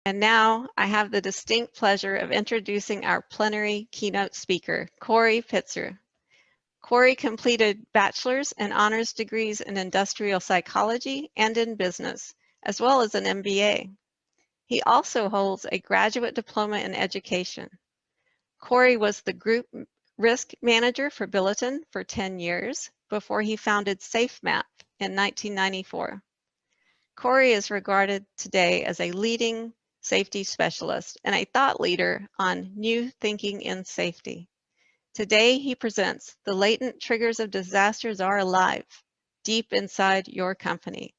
And now I have the distinct pleasure of introducing our plenary keynote speaker, Corrie Pitzer. Corrie completed bachelor's and honors degrees in industrial psychology and in business, as well as an MBA. He also holds a graduate diploma in education. Corrie was the group risk manager for Billiton for 10 years before he founded SAFEmap in 1994. Corrie is regarded today as a leading safety specialist and a thought leader on new thinking in safety. Today, he presents The Latent Triggers of Disasters Are Alive, deep inside your company.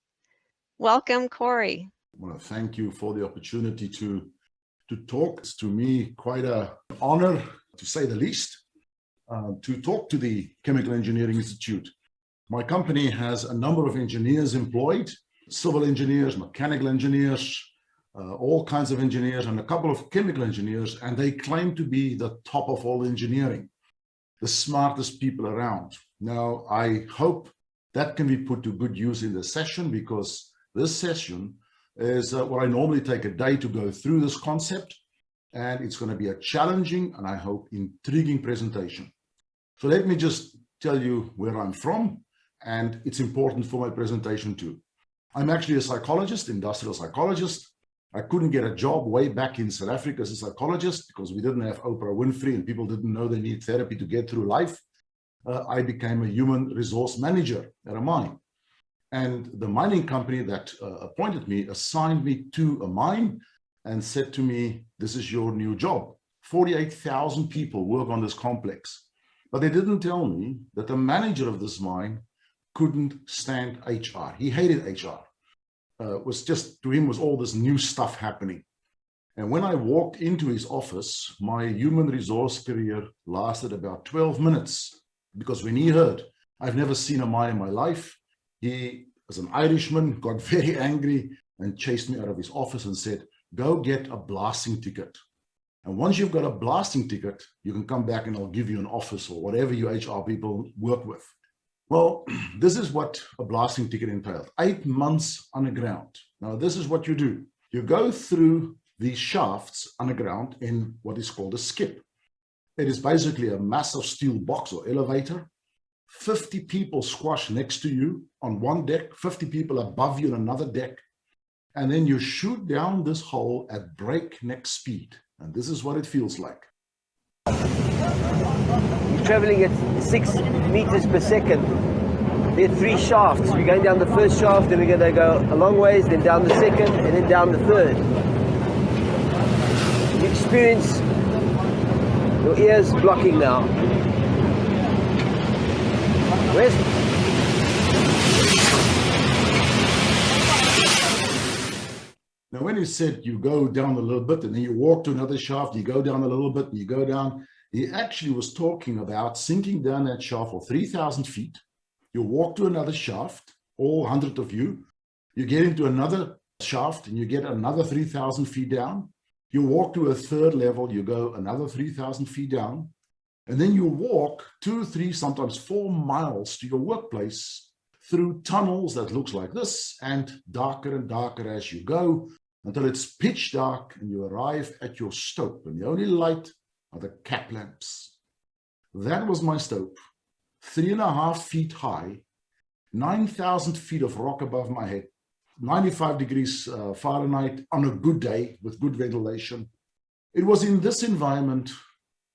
Welcome, Corrie. Well, thank you for the opportunity to talk. It's to me quite an honor, to say the least, to talk to the Chemical Engineering Institute. My company has a number of engineers employed, civil engineers, mechanical engineers, all kinds of engineers, and a couple of chemical engineers, and they claim to be the top of all engineering, the smartest people around. Now, I hope that can be put to good use in this session, because this session is what I normally take a day to go through this concept, and it's going to be a challenging and I hope intriguing presentation. So let me just tell you where I'm from, and it's important for my presentation too. I'm actually a psychologist, industrial psychologist. I couldn't get a job way back in South Africa as a psychologist because we didn't have Oprah Winfrey and people didn't know they need therapy to get through life. I became a human resource manager at a mine. And the mining company that appointed me assigned me to a mine and said to me, this is your new job. 48,000 people work on this complex. But they didn't tell me that the manager of this mine couldn't stand HR. He hated HR. Was just, to him was all this new stuff happening. And when I walked into his office, my human resource career lasted about 12 minutes, because when he heard, I've never seen a mine in my life, he, as an Irishman, got very angry and chased me out of his office and said, go get a blasting ticket. And once you've got a blasting ticket, you can come back and I'll give you an office or whatever you HR people work with. Well, this is what a blasting ticket entailed. 8 months underground. Now, this is what you do. You go through these shafts underground in what is called a skip. It is basically a massive steel box or elevator. 50 people squash next to you on one deck, 50 people above you on another deck. And then you shoot down this hole at breakneck speed. And this is what it feels like. You're traveling at 6 meters per second. There are 3 shafts. We're going down the first shaft, then we're going to go a long ways, then down the second, and then down the third. You experience your ears blocking now. Now, when he said you go down a little bit and then you walk to another shaft, you go down a little bit and you go down, he actually was talking about sinking down that shaft for 3,000 feet. You walk to another shaft, all 100 of you. You get into another shaft and you get another 3,000 feet down. You walk to a third level, you go another 3,000 feet down. And then you walk 2, 3, sometimes 4 miles to your workplace through tunnels that looks like this, and darker as you go, until it's pitch dark and you arrive at your stope. And the only light are the cap lamps. That was my stope, 3.5 feet high, 9,000 feet of rock above my head, 95 degrees Fahrenheit on a good day with good ventilation. It was in this environment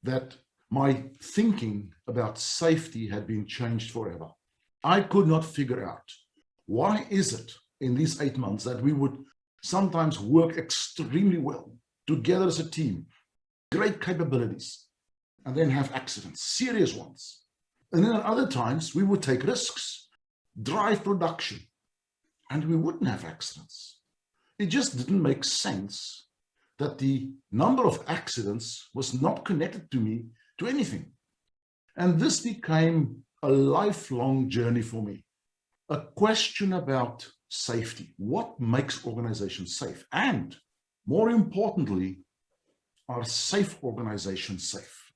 that my thinking about safety had been changed forever. I could not figure out, why is it in these 8 months that we would sometimes work extremely well together as a team, great capabilities, and then have accidents, serious ones. And then at other times, we would take risks, drive production, and we wouldn't have accidents. It just didn't make sense that the number of accidents was not connected to me to anything. And this became a lifelong journey for me, a question about safety. What makes organizations safe? And more importantly, are safe organizations safe?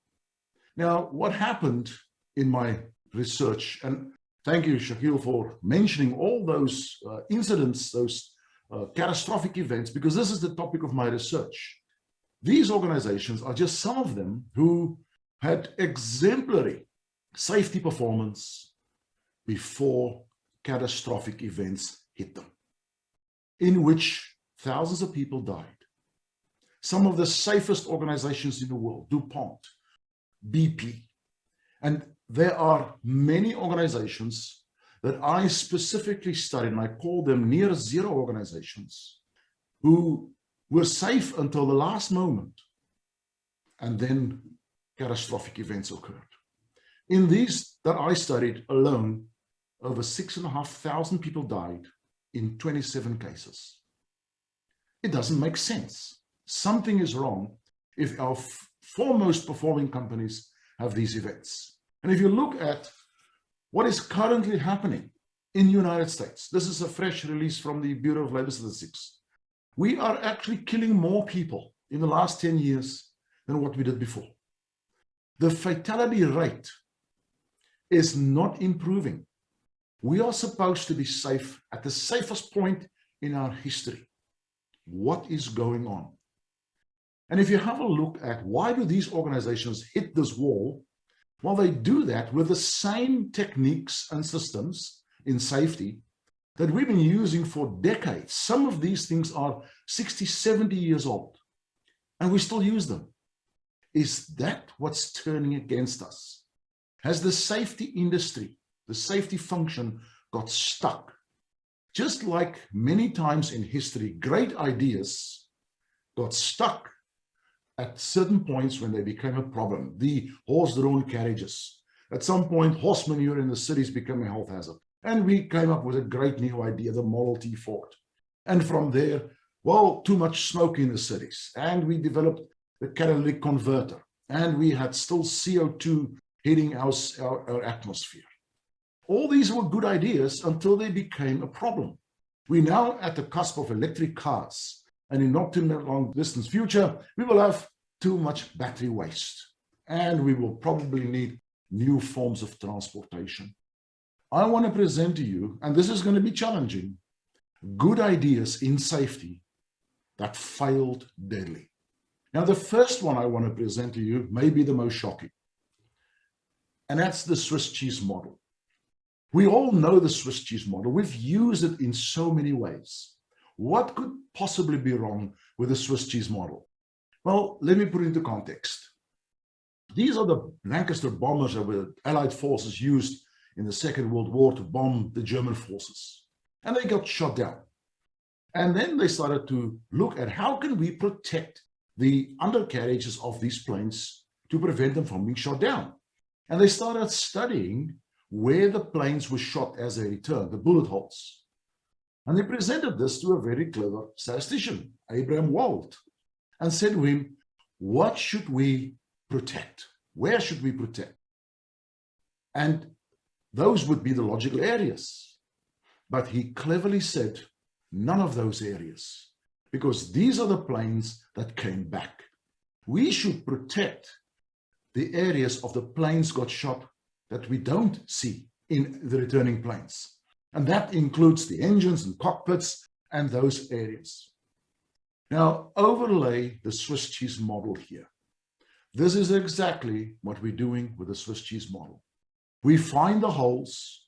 Now, what happened in my research, and thank you, Shaquille, for mentioning all those incidents, those catastrophic events, because this is the topic of my research. These organizations are just some of them who had exemplary safety performance before catastrophic events hit them, in which thousands of people died. Some of the safest organizations in the world, DuPont, BP, and there are many organizations that I specifically studied, and I call them near zero organizations, who were safe until the last moment, and then catastrophic events occurred. In these that I studied alone, over 6,500 people died in 27 cases. It doesn't make sense. Something is wrong if our foremost performing companies have these events. And if you look at what is currently happening in the United States, this is a fresh release from the Bureau of Labor Statistics. We are actually killing more people in the last 10 years than what we did before. The fatality rate is not improving. We are supposed to be safe at the safest point in our history. What is going on? And if you have a look at why do these organizations hit this wall, well, they do that with the same techniques and systems in safety that we've been using for decades. Some of these things are 60, 70 years old, and we still use them. Is that what's turning against us? Has the safety industry, the safety function, got stuck? Just like many times in history, great ideas got stuck at certain points when they became a problem. The horse-drawn carriages. At some point, horse manure in the cities became a health hazard. And we came up with a great new idea, the Model T Ford. And from there, well, too much smoke in the cities. And we developed the catalytic converter. And we had still CO2 hitting our atmosphere. All these were good ideas until they became a problem. We're now at the cusp of electric cars. And in not too long distance future, we will have too much battery waste. And we will probably need new forms of transportation. I want to present to you, and this is going to be challenging, good ideas in safety that failed deadly. Now, the first one I want to present to you may be the most shocking, and that's the Swiss cheese model. We all know the Swiss cheese model. We've used it in so many ways. What could possibly be wrong with the Swiss cheese model? Well, let me put it into context. These are the Lancaster bombers that the Allied forces used in the Second World War to bomb the German forces. And they got shot down. And then they started to look at how can we protect the undercarriages of these planes to prevent them from being shot down. And they started studying where the planes were shot as they returned, the bullet holes. And they presented this to a very clever statistician, Abraham Wald, and said to him, what should we protect? Where should we protect? And those would be the logical areas. But he cleverly said, none of those areas, because these are the planes that came back. We should protect the areas of the planes got shot that we don't see in the returning planes. And that includes the engines and cockpits and those areas. Now, overlay the Swiss cheese model here. This is exactly what we're doing with the Swiss cheese model. We find the holes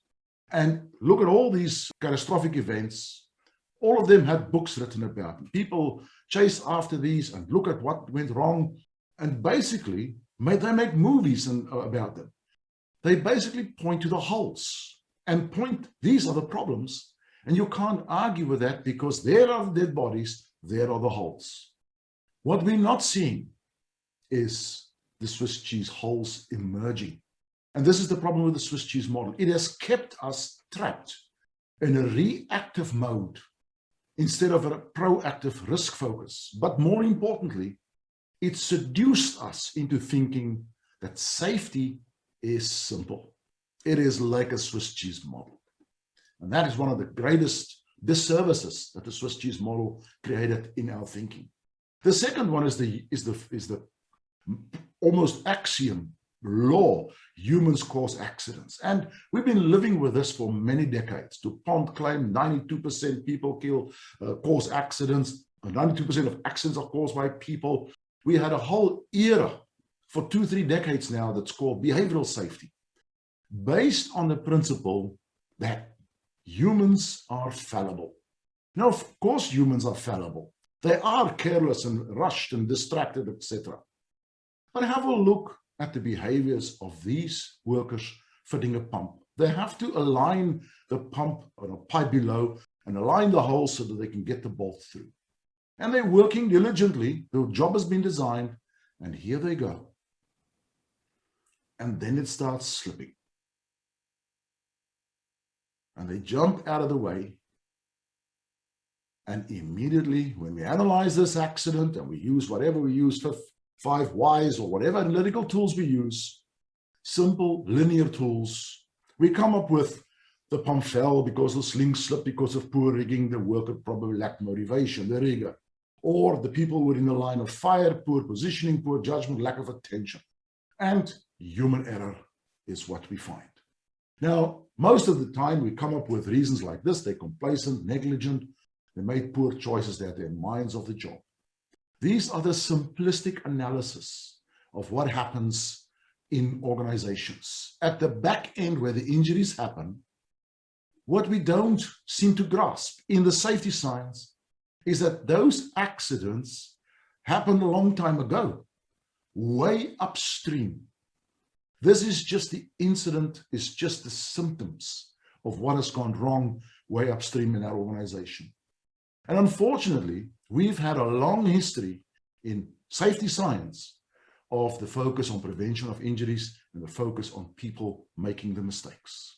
and look at all these catastrophic events. All of them had books written about them. People chase after these and look at what went wrong. And basically, they make movies about them. They basically point to the holes and point, these are the problems. And you can't argue with that because there are the dead bodies, there are the holes. What we're not seeing is the Swiss cheese holes emerging. And this is the problem with the Swiss cheese model. It has kept us trapped in a reactive mode instead of a proactive risk focus. But more importantly, it seduced us into thinking that safety is simple. It is like a Swiss cheese model. And that is one of the greatest disservices that the Swiss cheese model created in our thinking. The second one is the almost axiom law, humans cause accidents. And we've been living with this for many decades. DuPont claimed 92% people cause accidents, 92% of accidents are caused by people. We had a whole era for 2-3 decades now that's called behavioral safety, based on the principle that humans are fallible. Now, of course, humans are fallible. They are careless and rushed and distracted, etc. But have a look at the behaviors of these workers fitting a pump. They have to align the pump on a pipe below and align the hole so that they can get the bolt through. And they're working diligently. The job has been designed, and here they go. And then it starts slipping. And they jump out of the way. And immediately, when we analyze this accident and we use whatever we use, 5 whys or whatever analytical tools we use, simple linear tools, we come up with the pump fell because the sling slipped because of poor rigging, the worker probably lacked motivation, the rigger. Or the people were in the line of fire, poor positioning, poor judgment, lack of attention. And human error is what we find. Now, most of the time we come up with reasons like this. They're complacent, negligent, they made poor choices, they're their minds of the job. These are the simplistic analysis of what happens in organizations. At the back end where the injuries happen, what we don't seem to grasp in the safety science is that those accidents happened a long time ago, way upstream. This is just the incident, is just the symptoms of what has gone wrong way upstream in our organization. And unfortunately, we've had a long history in safety science of the focus on prevention of injuries and the focus on people making the mistakes.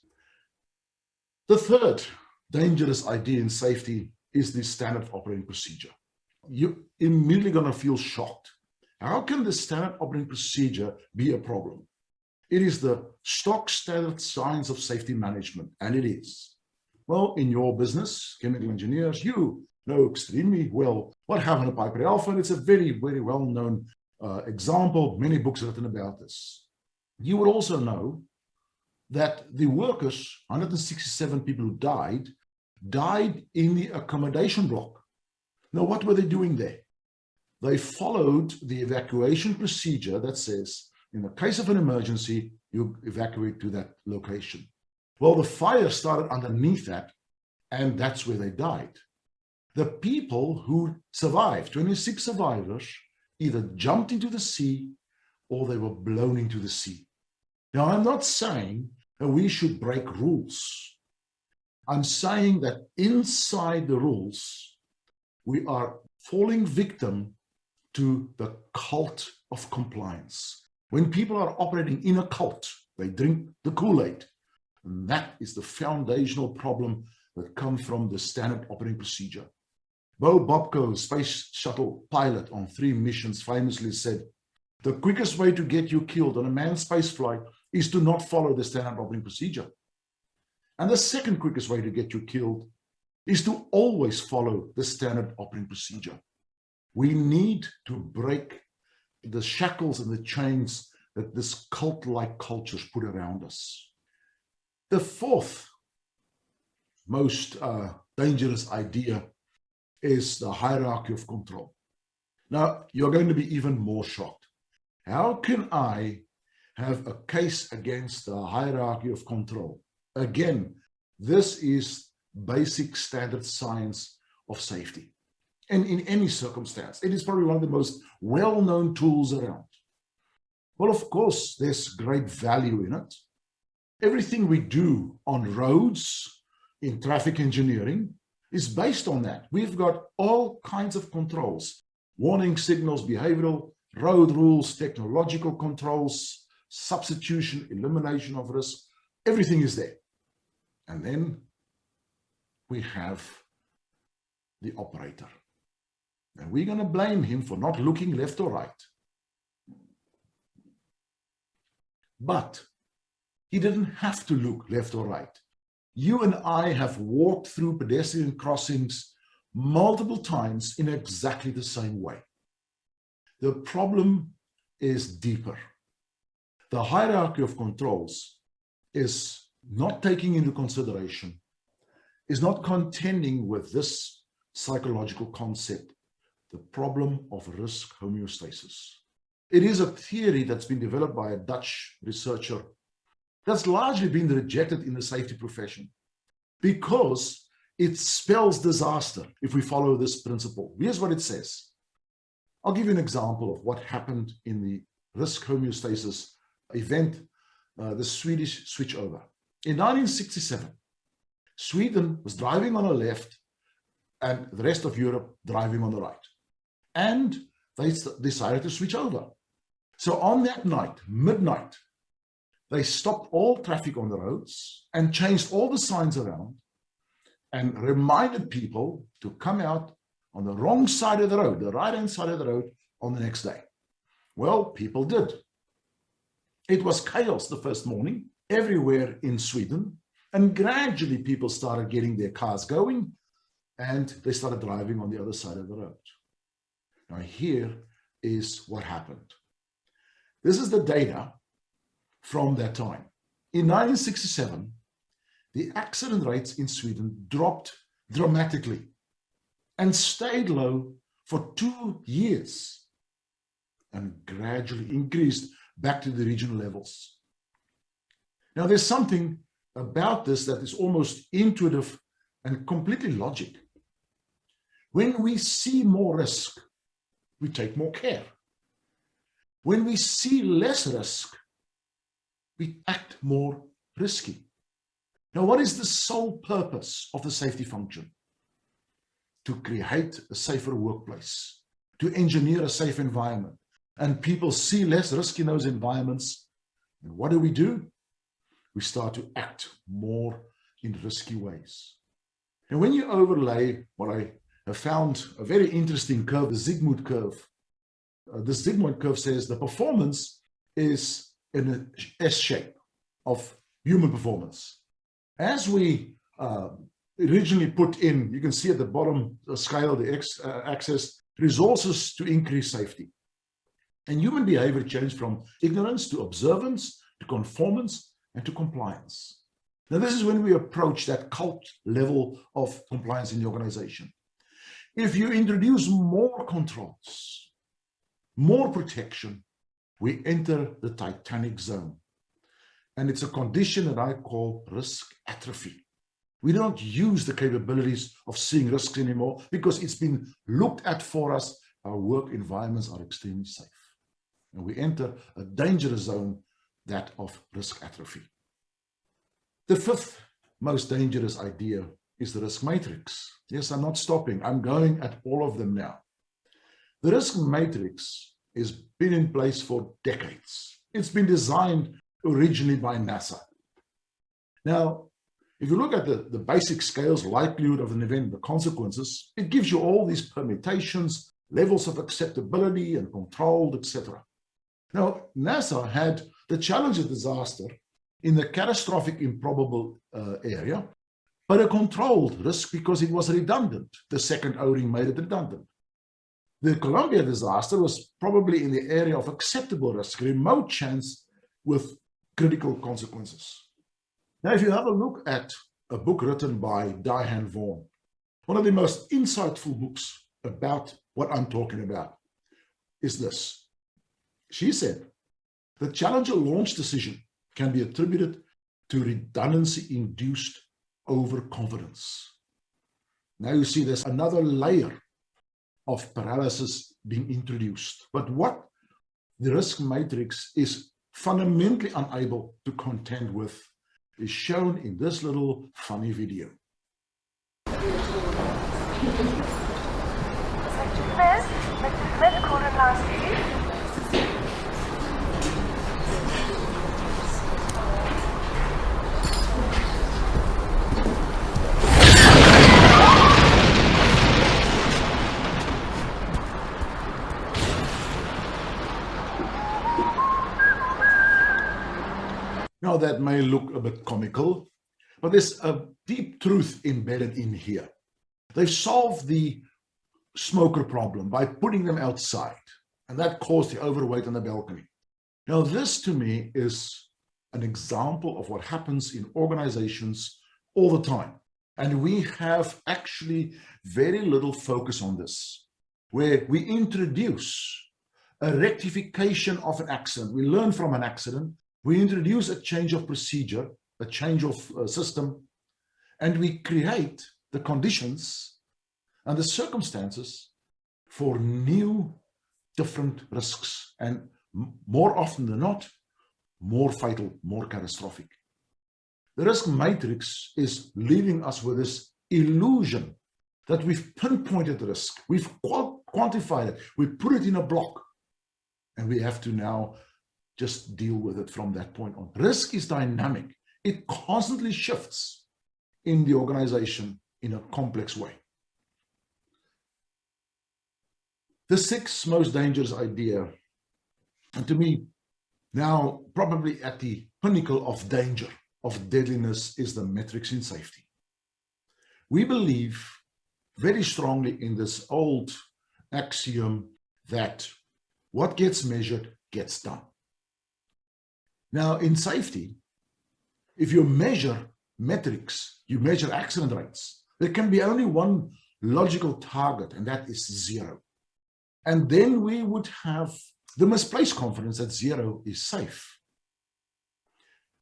The third dangerous idea in safety is the standard operating procedure. You're immediately going to feel shocked. How can the standard operating procedure be a problem? It is the stock standard science of safety management, and it is. Well, in your business, chemical engineers, you know extremely well what happened at Piper Alpha, and it's a very, very well-known example. Many books written about this. You would also know that the workers, 167 people who died in the accommodation block. Now, what were they doing there? They followed the evacuation procedure that says, in the case of an emergency, you evacuate to that location. Well, the fire started underneath that, and that's where they died. The people who survived, 26 survivors, either jumped into the sea or they were blown into the sea. Now, I'm not saying that we should break rules. I'm saying that inside the rules, we are falling victim to the cult of compliance. When people are operating in a cult, they drink the Kool-Aid. And that is the foundational problem that comes from the standard operating procedure. Bo Bobko, space shuttle pilot on 3 missions, famously said, the quickest way to get you killed on a manned space flight is to not follow the standard operating procedure. And the second quickest way to get you killed is to always follow the standard operating procedure. We need to break the shackles and the chains that this cult-like cultures put around us. The fourth most dangerous idea is the hierarchy of control. Now, you're going to be even more shocked. How can I have a case against the hierarchy of control? Again, this is basic standard science of safety. And in any circumstance, it is probably one of the most well-known tools around. Well, of course, there's great value in it. Everything we do on roads, in traffic engineering, is based on that. We've got all kinds of controls, warning signals, behavioral, road rules, technological controls, substitution, elimination of risk, everything is there. And then we have the operator. And we're going to blame him for not looking left or right. But he didn't have to look left or right. You and I have walked through pedestrian crossings multiple times in exactly the same way. The problem is deeper. the hierarchy of controls is not taking into consideration, is not contending with this psychological concept, the problem of risk homeostasis. It is a theory that's been developed by a Dutch researcher that's largely been rejected in the safety profession because it spells disaster if we follow this principle. Here's what it says. I'll give you an example of what happened in the risk homeostasis event, the Swedish switchover. In 1967, Sweden was driving on the left and the rest of Europe driving on the right. And they decided to switch over. So on that night, midnight, they stopped all traffic on the roads and changed all the signs around and reminded people to come out on the wrong side of the road, the right-hand side of the road, on the next day. Well, people did. It was chaos the first morning everywhere in Sweden, and gradually people started getting their cars going and they started driving on the other side of the road. Now here is what happened. This is the data from that time. In 1967, the accident rates in Sweden dropped dramatically and stayed low for 2 years and gradually increased back to the regional levels. Now there's something about this that is almost intuitive and completely logic. When we see more risk, we take more care. When we see less risk, we act more risky. Now, what is the sole purpose of the safety function? To create a safer workplace, to engineer a safe environment, and people see less risk in those environments. And what do? We start to act more in risky ways. And when you overlay what I have found a very interesting curve, the Zygmunt curve. The Zygmunt curve says the performance is in an S shape of human performance. As we originally put in, you can see at the bottom the scale, the x-axis, resources to increase safety. And human behavior changed from ignorance to observance, to conformance, and to compliance. Now, this is when we approach that cult level of compliance in the organization. If you introduce more controls, more protection, we enter the Titanic zone. And it's a condition that I call risk atrophy. We don't use the capabilities of seeing risks anymore because it's been looked at for us. Our work environments are extremely safe. And we enter a dangerous zone, that of risk atrophy. The fifth most dangerous idea is the risk matrix. Yes, I'm not stopping. I'm going at all of them now. The risk matrix has been in place for decades. It's been designed originally by NASA. Now, if you look at the basic scales, likelihood of an event, the consequences, it gives you all these permutations, levels of acceptability and controlled, etc. Now, NASA had the challenge of disaster in the catastrophic improbable area, but a controlled risk because it was redundant. The second O-ring made it redundant. The Columbia disaster was probably in the area of acceptable risk, remote chance with critical consequences. Now, if you have a look at a book written by Diane Vaughan, one of the most insightful books about what I'm talking about is this. She said, the Challenger launch decision can be attributed to redundancy-induced overconfidence. Now you see there's another layer of paralysis being introduced. But what the risk matrix is fundamentally unable to contend with is shown in this little funny video. Now that may look a bit comical, but there's a deep truth embedded in here. They've solved the smoker problem by putting them outside, and that caused the overweight on the balcony. Now, this to me is an example of what happens in organizations all the time. And we have actually very little focus on this, where we introduce a rectification of an accident. We learn from an accident, we introduce a change of procedure, a change of system, and we create the conditions and the circumstances for new, different risks. And more often than not, more fatal, more catastrophic. The risk matrix is leaving us with this illusion that we've pinpointed the risk, we've quantified it, we put it in a block, and we have to now just deal with it from that point on. Risk is dynamic. It constantly shifts in the organization in a complex way. The sixth most dangerous idea, and to me, now probably at the pinnacle of danger, of deadliness, is the metrics in safety. We believe very strongly in this old axiom that what gets measured gets done. Now, in safety, if you measure metrics, you measure accident rates, there can be only one logical target, and that is zero. And then we would have the misplaced confidence that zero is safe.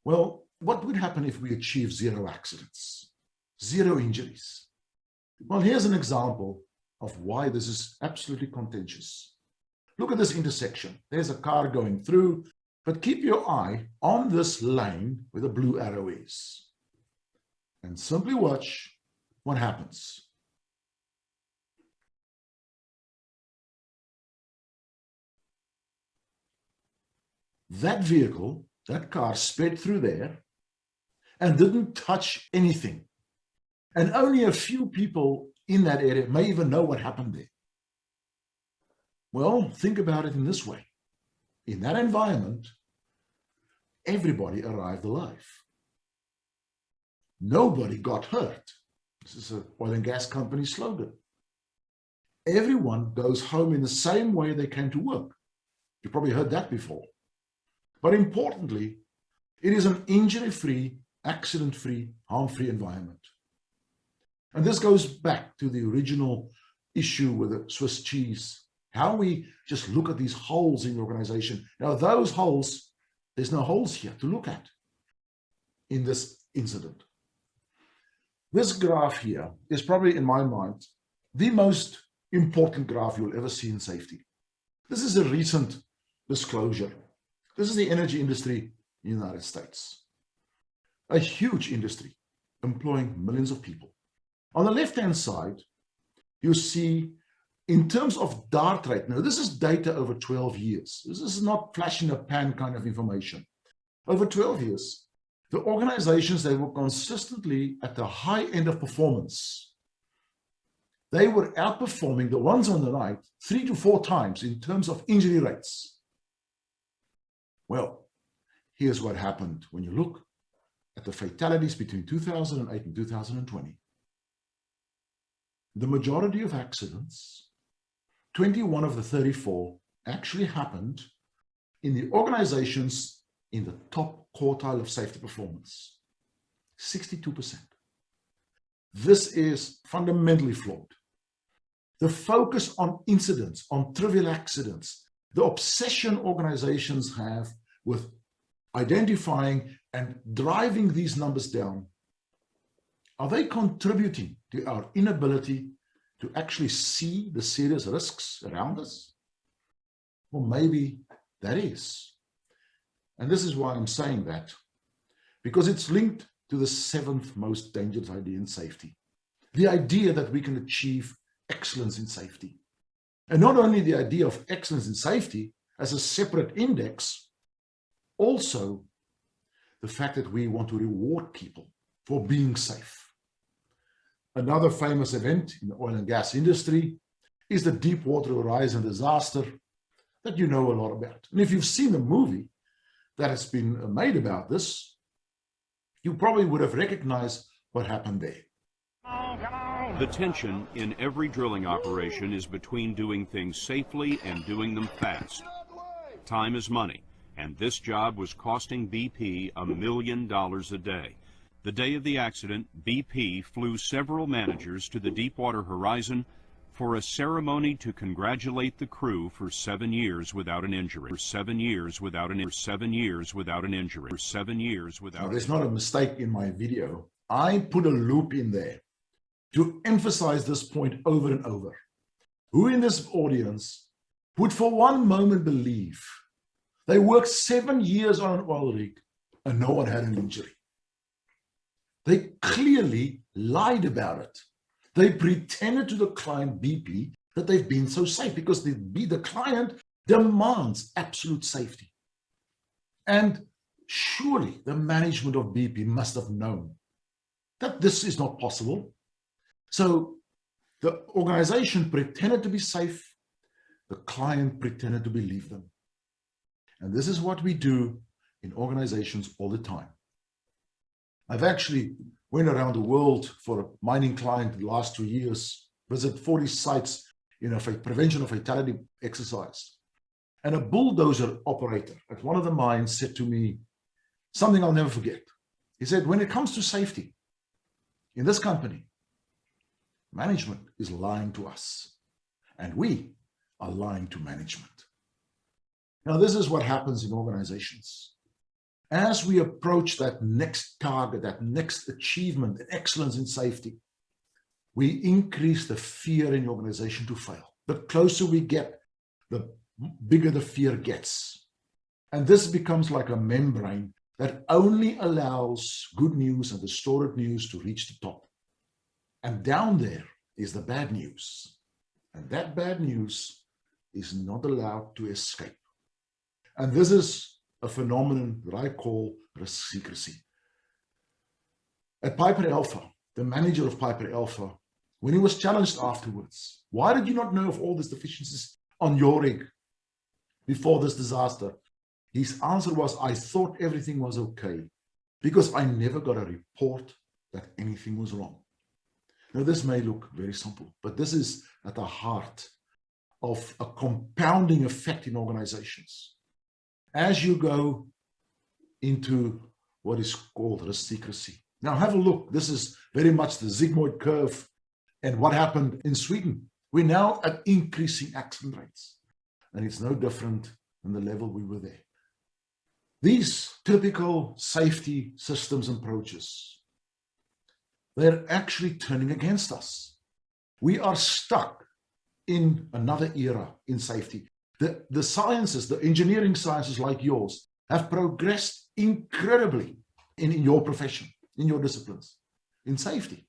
Well, what would happen if we achieve zero accidents, zero injuries? Well, here's an example of why this is absolutely contentious. Look at this intersection. There's a car going through, but keep your eye on this lane where the blue arrow is, and simply watch what happens. That vehicle, that car, sped through there and didn't touch anything. And only a few people in that area may even know what happened there. Well, think about it in this way. In that environment, everybody arrived alive. Nobody got hurt. This is an oil and gas company slogan. Everyone goes home in the same way they came to work. You probably heard that before. But importantly, it is an injury-free, accident-free, harm-free environment. And this goes back to the original issue with the Swiss cheese, how we just look at these holes in the organization. Now, those holes, there's no holes here to look at in this incident. This graph here is probably, in my mind, the most important graph you'll ever see in safety. This is a recent disclosure. This is the energy industry in the United States. A huge industry employing millions of people. On the left-hand side, you see in terms of DART rate. Now, this is data over 12 years. This is not flash in a pan kind of information. Over 12 years, the organizations that were consistently at the high end of performance, they were outperforming the ones on the right 3 to 4 times in terms of injury rates. Well, here's what happened when you look at the fatalities between 2008 and 2020. The majority of accidents, 21 of the 34, actually happened in the organizations in the top quartile of safety performance, 62%. This is fundamentally flawed. The focus on incidents, on trivial accidents, the obsession organizations have with identifying and driving these numbers down, are they contributing to our inability to actually see the serious risks around us? Well, maybe that is. And this is why I'm saying that, because it's linked to the 7th most dangerous idea in safety. The idea that we can achieve excellence in safety. And not only the idea of excellence in safety as a separate index, also the fact that we want to reward people for being safe. Another famous event in the oil and gas industry is the Deepwater Horizon disaster that you know a lot about. And if you've seen the movie that has been made about this, you probably would have recognized what happened there. The tension in every drilling operation is between doing things safely and doing them fast. Time is money, and this job was costing BP $1 million a day. The day of the accident, BP flew several managers to the Deepwater Horizon for a ceremony to congratulate the crew for 7 years without an injury. For 7 years without an injury. 7 years without an injury. For 7 years without. Now, there's not a mistake in my video. I put a loop in there to emphasize this point over and over. Who in this audience would for one moment believe they worked 7 years on an oil rig and no one had an injury? They clearly lied about it. They pretended to the client BP that they've been so safe because the client demands absolute safety. And surely the management of BP must have known that this is not possible. So the organization pretended to be safe. The client pretended to believe them. And this is what we do in organizations all the time. I've actually went around the world for a mining client in the last 2 years, visit 40 sites in a prevention of fatality exercise. And a bulldozer operator at one of the mines said to me something I'll never forget. He said, when it comes to safety in this company, management is lying to us and we are lying to management. Now, this is what happens in organizations. As we approach that next target, that next achievement, excellence in safety, we increase the fear in the organization to fail. The closer we get, the bigger the fear gets. And this becomes like a membrane that only allows good news and distorted news to reach the top. And down there is the bad news. And that bad news is not allowed to escape. And this is a phenomenon that I call risk secrecy. At Piper Alpha, the manager of Piper Alpha, when he was challenged afterwards, why did you not know of all these deficiencies on your rig before this disaster? His answer was, I thought everything was okay because I never got a report that anything was wrong. Now, this may look very simple, but this is at the heart of a compounding effect in organizations. As you go into what is called risk secrecy. Now have a look. This is very much the sigmoid curve and what happened in Sweden. We're now at increasing accident rates, and it's no different than the level we were there. These typical safety systems and approaches, they're actually turning against us. We are stuck in another era in safety. The sciences, the engineering sciences like yours, have progressed incredibly in your profession, in your disciplines, in safety.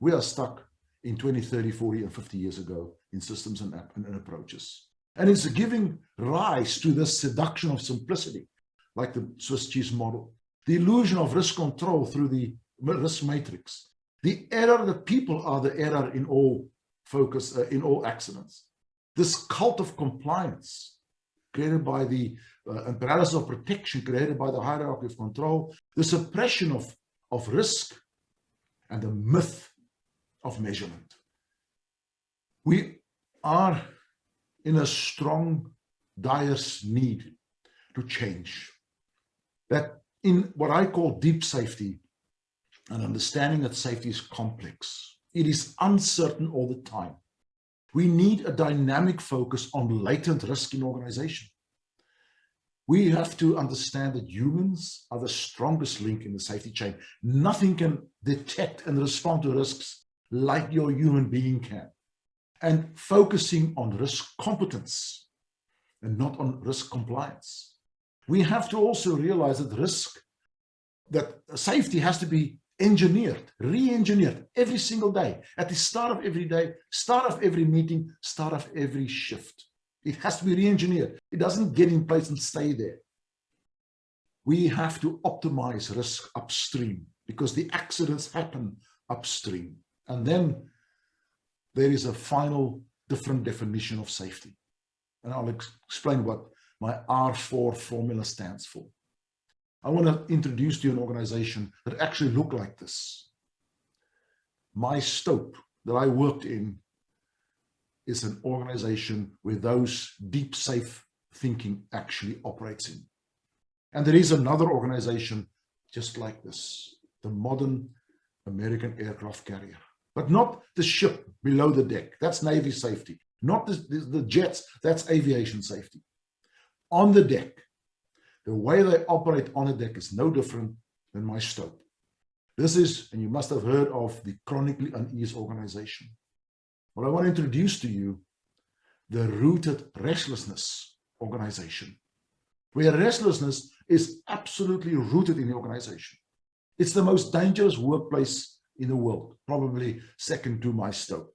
We are stuck in 20, 30, 40, and 50 years ago in systems and approaches. And it's giving rise to this seduction of simplicity, like the Swiss cheese model, the illusion of risk control through the risk matrix, the error that people are the error in all focus, in all accidents. This cult of compliance created by the paralysis of protection created by the hierarchy of control, the suppression of risk, and the myth of measurement. We are in a strong, dire need to change. That in what I call deep safety, and understanding that safety is complex, it is uncertain all the time. We need a dynamic focus on latent risk in organization. We have to understand that humans are the strongest link in the safety chain. Nothing can detect and respond to risks like your human being can. And focusing on risk competence and not on risk compliance. We have to also realize that safety has to be engineered, re-engineered every single day, at the start of every day, start of every meeting, start of every shift. It has to be re-engineered. It doesn't get in place and stay there. We have to optimize risk upstream because the accidents happen upstream. And then there is a final different definition of safety. And I'll explain what my R4 formula stands for. I want to introduce to you an organization that actually looked like this. My Stope that I worked in is an organization where those deep safe thinking actually operates in. And there is another organization just like this, the modern American aircraft carrier, but not the ship below the deck. That's Navy safety. Not the jets, that's aviation safety. On the deck, the way they operate on a deck is no different than my stove. This is, and you must have heard of, the chronically uneasy organization. Well, I want to introduce to you the rooted restlessness organization, where restlessness is absolutely rooted in the organization. It's the most dangerous workplace in the world, probably second to my stove.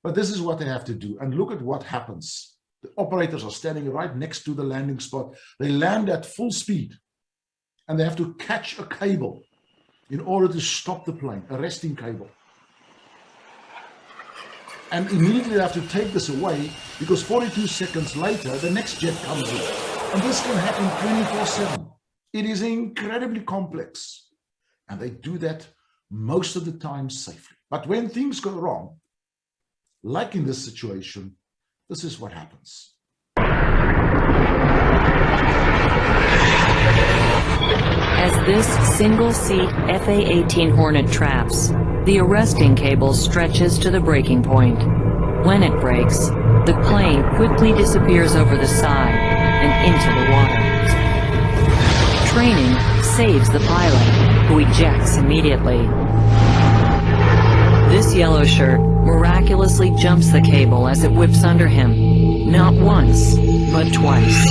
But this is what they have to do. And look at what happens. The operators are standing right next to the landing spot. They land at full speed, and they have to catch a cable in order to stop the plane, a resting cable. And immediately they have to take this away, because 42 seconds later, the next jet comes in. And this can happen 24/7. It is incredibly complex. And they do that most of the time safely. But when things go wrong, like in this situation, this is what happens. As this single-seat FA-18 Hornet traps, the arresting cable stretches to the breaking point. When it breaks, the plane quickly disappears over the side and into the water. Training saves the pilot, who ejects immediately. This yellow shirt miraculously jumps the cable as it whips under him, not once, but twice.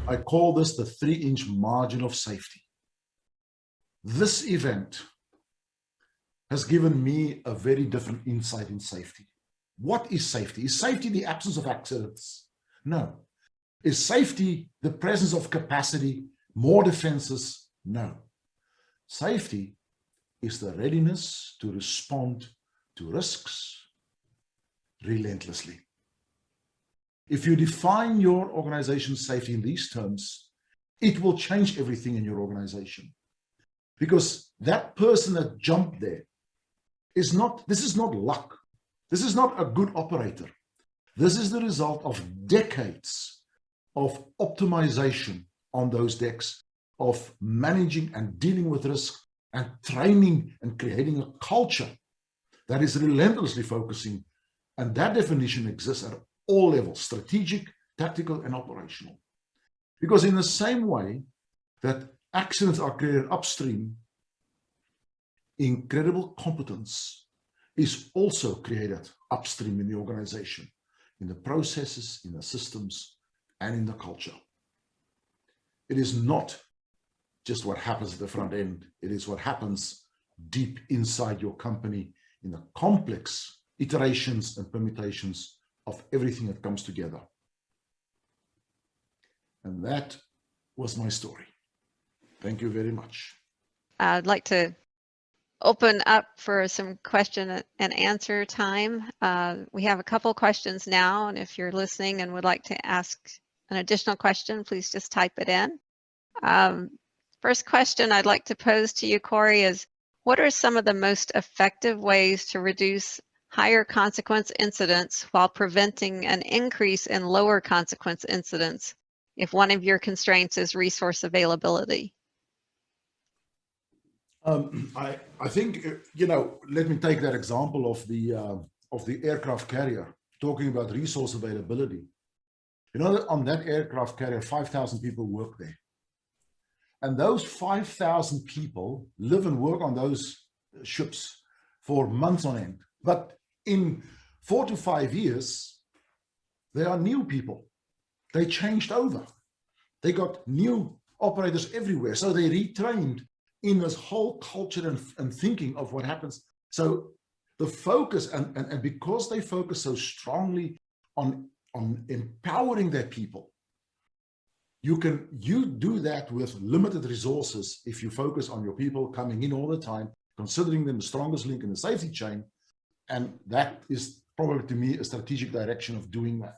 I call this the 3-inch margin of safety. This event has given me a very different insight in safety. What is safety? Is safety the absence of accidents? No. Is safety the presence of capacity, more defenses? No. Safety is the readiness to respond to risks relentlessly. If you define your organization's safety in these terms, it will change everything in your organization. Because that person that jumped there this is not luck. This is not a good operator. This is the result of decades of optimization on those decks, of managing and dealing with risk and training and creating a culture that is relentlessly focusing. And that definition exists at all levels, strategic, tactical, and operational. Because in the same way that accidents are created upstream, incredible competence is also created upstream in the organization, in the processes, in the systems, and in the culture. It is not just what happens at the front end. It is what happens deep inside your company in the complex iterations and permutations of everything that comes together. And that was my story. Thank you very much. I'd like to open up for some question and answer time. We have a couple questions now, and if you're listening and would like to ask an additional question, please just type it in. First question I'd like to pose to you, Corrie, is what are some of the most effective ways to reduce higher consequence incidents while preventing an increase in lower consequence incidents if one of your constraints is resource availability? I think, let me take that example of the aircraft carrier, talking about resource availability. On that aircraft carrier, 5,000 people work there. And those 5,000 people live and work on those ships for months on end. But in 4 to 5 years, they are new people. They changed over. They got new operators everywhere. So they retrained in this whole culture and thinking of what happens. So the focus, and because they focus so strongly on empowering their people, you do that with limited resources if you focus on your people coming in all the time, considering them the strongest link in the safety chain. And that is probably, to me, a strategic direction of doing that.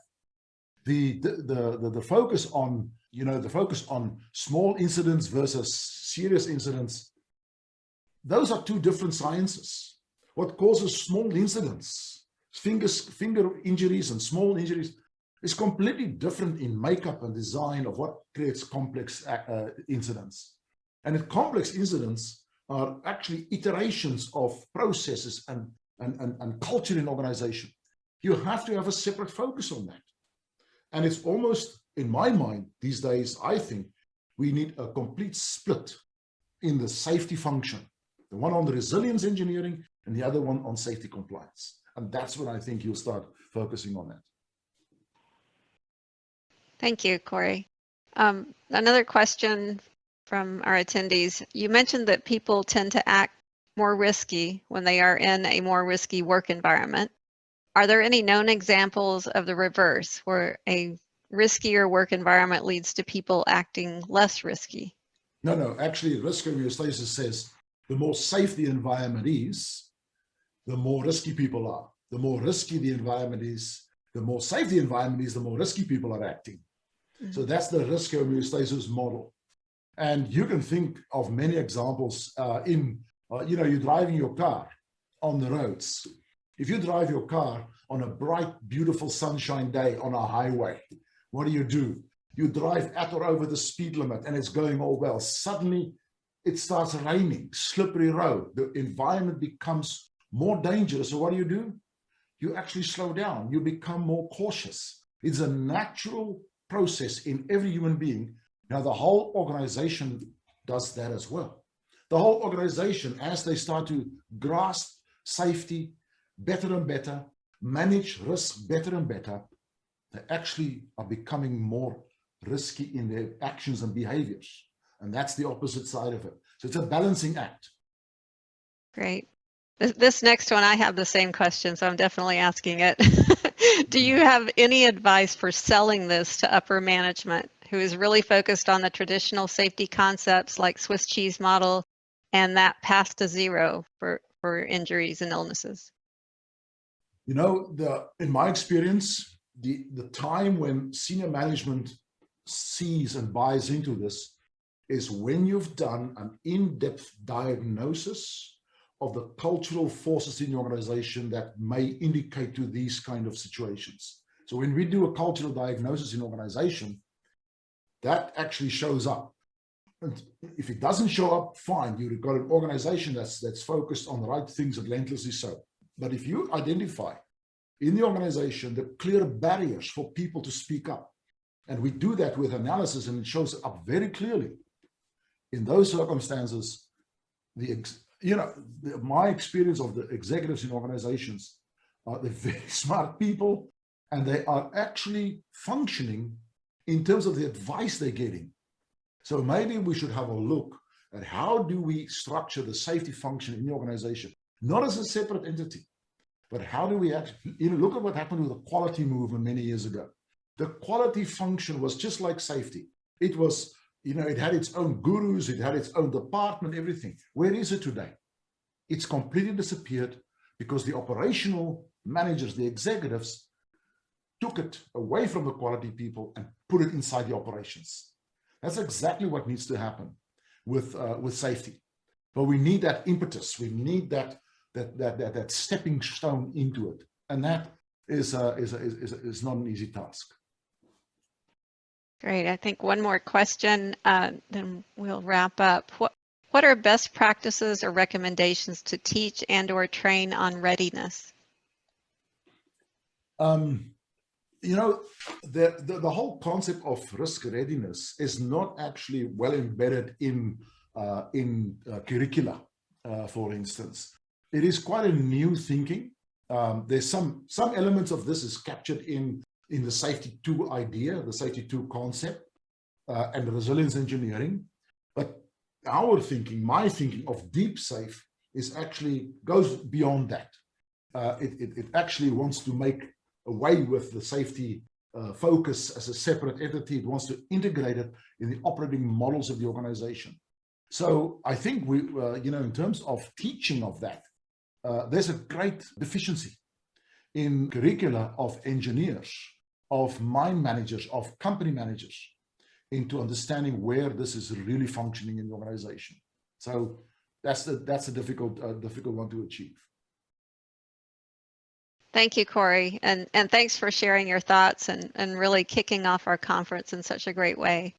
The focus on, the focus on small incidents versus serious incidents, those are two different sciences. What causes small incidents finger injuries and small injuries is completely different in makeup and design of what creates complex incidents. And complex incidents are actually iterations of processes and culture in organization. You have to have a separate focus on that. And it's almost, in my mind, these days, I think we need a complete split in the safety function. The one on the resilience engineering and the other one on safety compliance. And that's when I think you'll start focusing on that. Thank you, Corrie. Another question from our attendees. You mentioned that people tend to act more risky when they are in a more risky work environment. Are there any known examples of the reverse, where a riskier work environment leads to people acting less risky? No, actually, risk homeostasis says the more safe the environment is, the more risky people are. The more risky the environment is, the more safe the environment is, the more risky people are acting. Mm-hmm. So that's the risk homeostasis model. And you can think of many examples you're driving your car on the roads. If you drive your car on a bright, beautiful sunshine day on a highway, what do? You drive at or over the speed limit and it's going all well. Suddenly it starts raining, slippery road. The environment becomes more dangerous. So what do? You actually slow down. You become more cautious. It's a natural process in every human being. Now, the whole organization does that as well. The whole organization, as they start to grasp safety better and better, manage risk better and better, they actually are becoming more risky in their actions and behaviors. And that's the opposite side of it. So it's a balancing act. Great. This next one, I have the same question, so I'm definitely asking it. Do you have any advice for selling this to upper management who is really focused on the traditional safety concepts like Swiss cheese model and that path to zero for injuries and illnesses? You know, in my experience, the time when senior management sees and buys into this is when you've done an in-depth diagnosis of the cultural forces in the organization that may indicate to these kind of situations. So when we do a cultural diagnosis in organization, that actually shows up. And if it doesn't show up, fine, you've got an organization that's focused on the right things, relentlessly so. But if you identify in the organization the clear barriers for people to speak up, and we do that with analysis and it shows up very clearly, in those circumstances, my experience of the executives in organizations are they're very smart people, and they are actually functioning in terms of the advice they're getting. So maybe we should have a look at how do we structure the safety function in the organization, not as a separate entity, but how do we actually, look at what happened with the quality movement many years ago. The quality function was just like safety. It was, it had its own gurus, it had its own department, everything. Where is it today? It's completely disappeared because the operational managers, the executives, took it away from the quality people and put it inside the operations. That's exactly what needs to happen with safety. But we need that impetus. We need that stepping stone into it, and that is not an easy task. Great. I think one more question, then we'll wrap up. What are best practices or recommendations to teach and/or train on readiness? The whole concept of risk readiness is not actually well embedded in curricula, for instance. It is quite a new thinking. There's some elements of this is captured in the safety 2 idea, the safety 2 concept, and the resilience engineering. But our thinking, my thinking of deep safe is actually goes beyond that. It actually wants to make away with the safety focus as a separate entity. It wants to integrate it in the operating models of the organization. So I think we, in terms of teaching of that, there's a great deficiency in curricula of engineers, of mine managers, of company managers, into understanding where this is really functioning in the organization. So that's a difficult one to achieve. Thank you, Corrie, and thanks for sharing your thoughts and really kicking off our conference in such a great way.